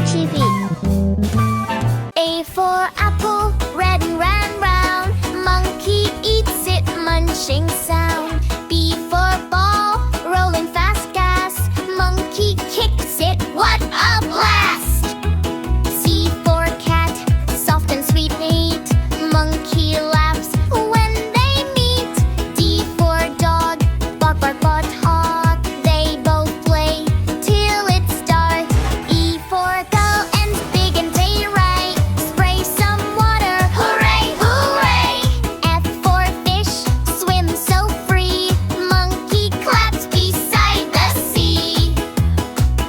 TV. A for apple, red and round, round. Monkey eats it, munching sound. B for ball, rolling fast, gas. Monkey kicks it, what a blast! C for cat, soft and sweet meat. Monkey laughs when they meet. D for dog, bark, bark, bark, hawk. They both play till it's dark. E for girl and big and daylight. Spray some water, hooray, hooray! F for fish, swim so free. Monkey claps beside the sea.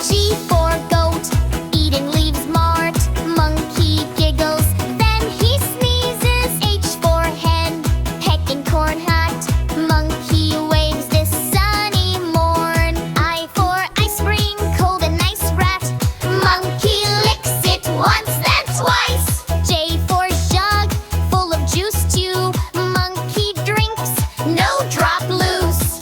G for goat, eating leaves marked. Monkey giggles, then he sneezes. H for hen, pecking corn hut. Monkey waves this sunny morn. I for ice cream, cold and nice rat. Monkey licks it once, then twice. J for jug, full of juice too. Monkey drinks, no drop loose.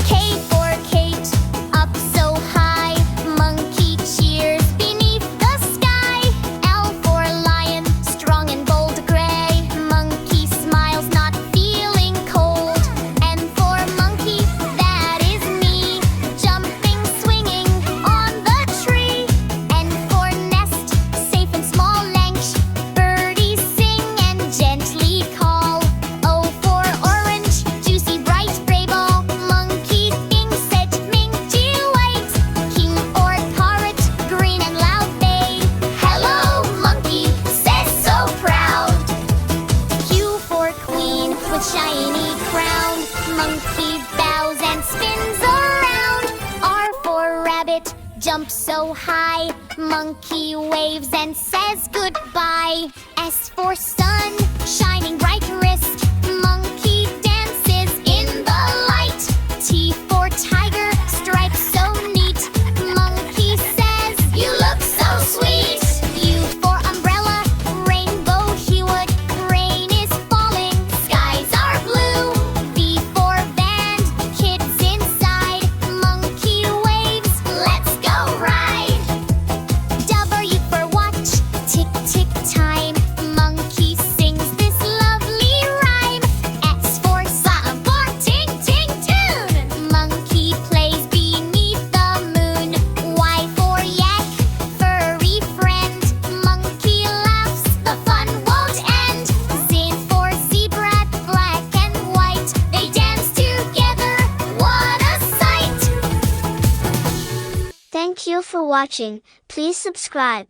K for Kate, up so high. Monkey cheers beneath the sky. L for lion, strong and bold gray. Monkey smiles, not feeling cold. M for monkey, that is me, jumping, swinging on the tree. N for nest, safe and small length. Birdies sing and gently call. O for orange, juicy bright gray ball. Monkey thinks it minty white. Q or parrot, green and loud bay. Hello, monkey, says so proud. Q for queen with shiny crown. Monkey bows and spins around. R for rabbit, jumps so high. Monkey waves and says goodbye. S for sun, shining bright wrist. Monkey dances in the light. T for tiger, stripes so neat. Monkey says, you look so sweet. U for umbrella, rainbow hued. Rain is falling, skies are blue. V for band, kids inside. Monkey waves, let's go ride. W for watch, tick tick time. Monkey sings this lovely rhyme. X for song, for ting ting tune. Monkey plays beneath the moon. Y for yak, furry friend. Monkey laughs, the fun won't end. Z for zebra, black and white. They dance together, what a sight! Thank you for watching. Please subscribe.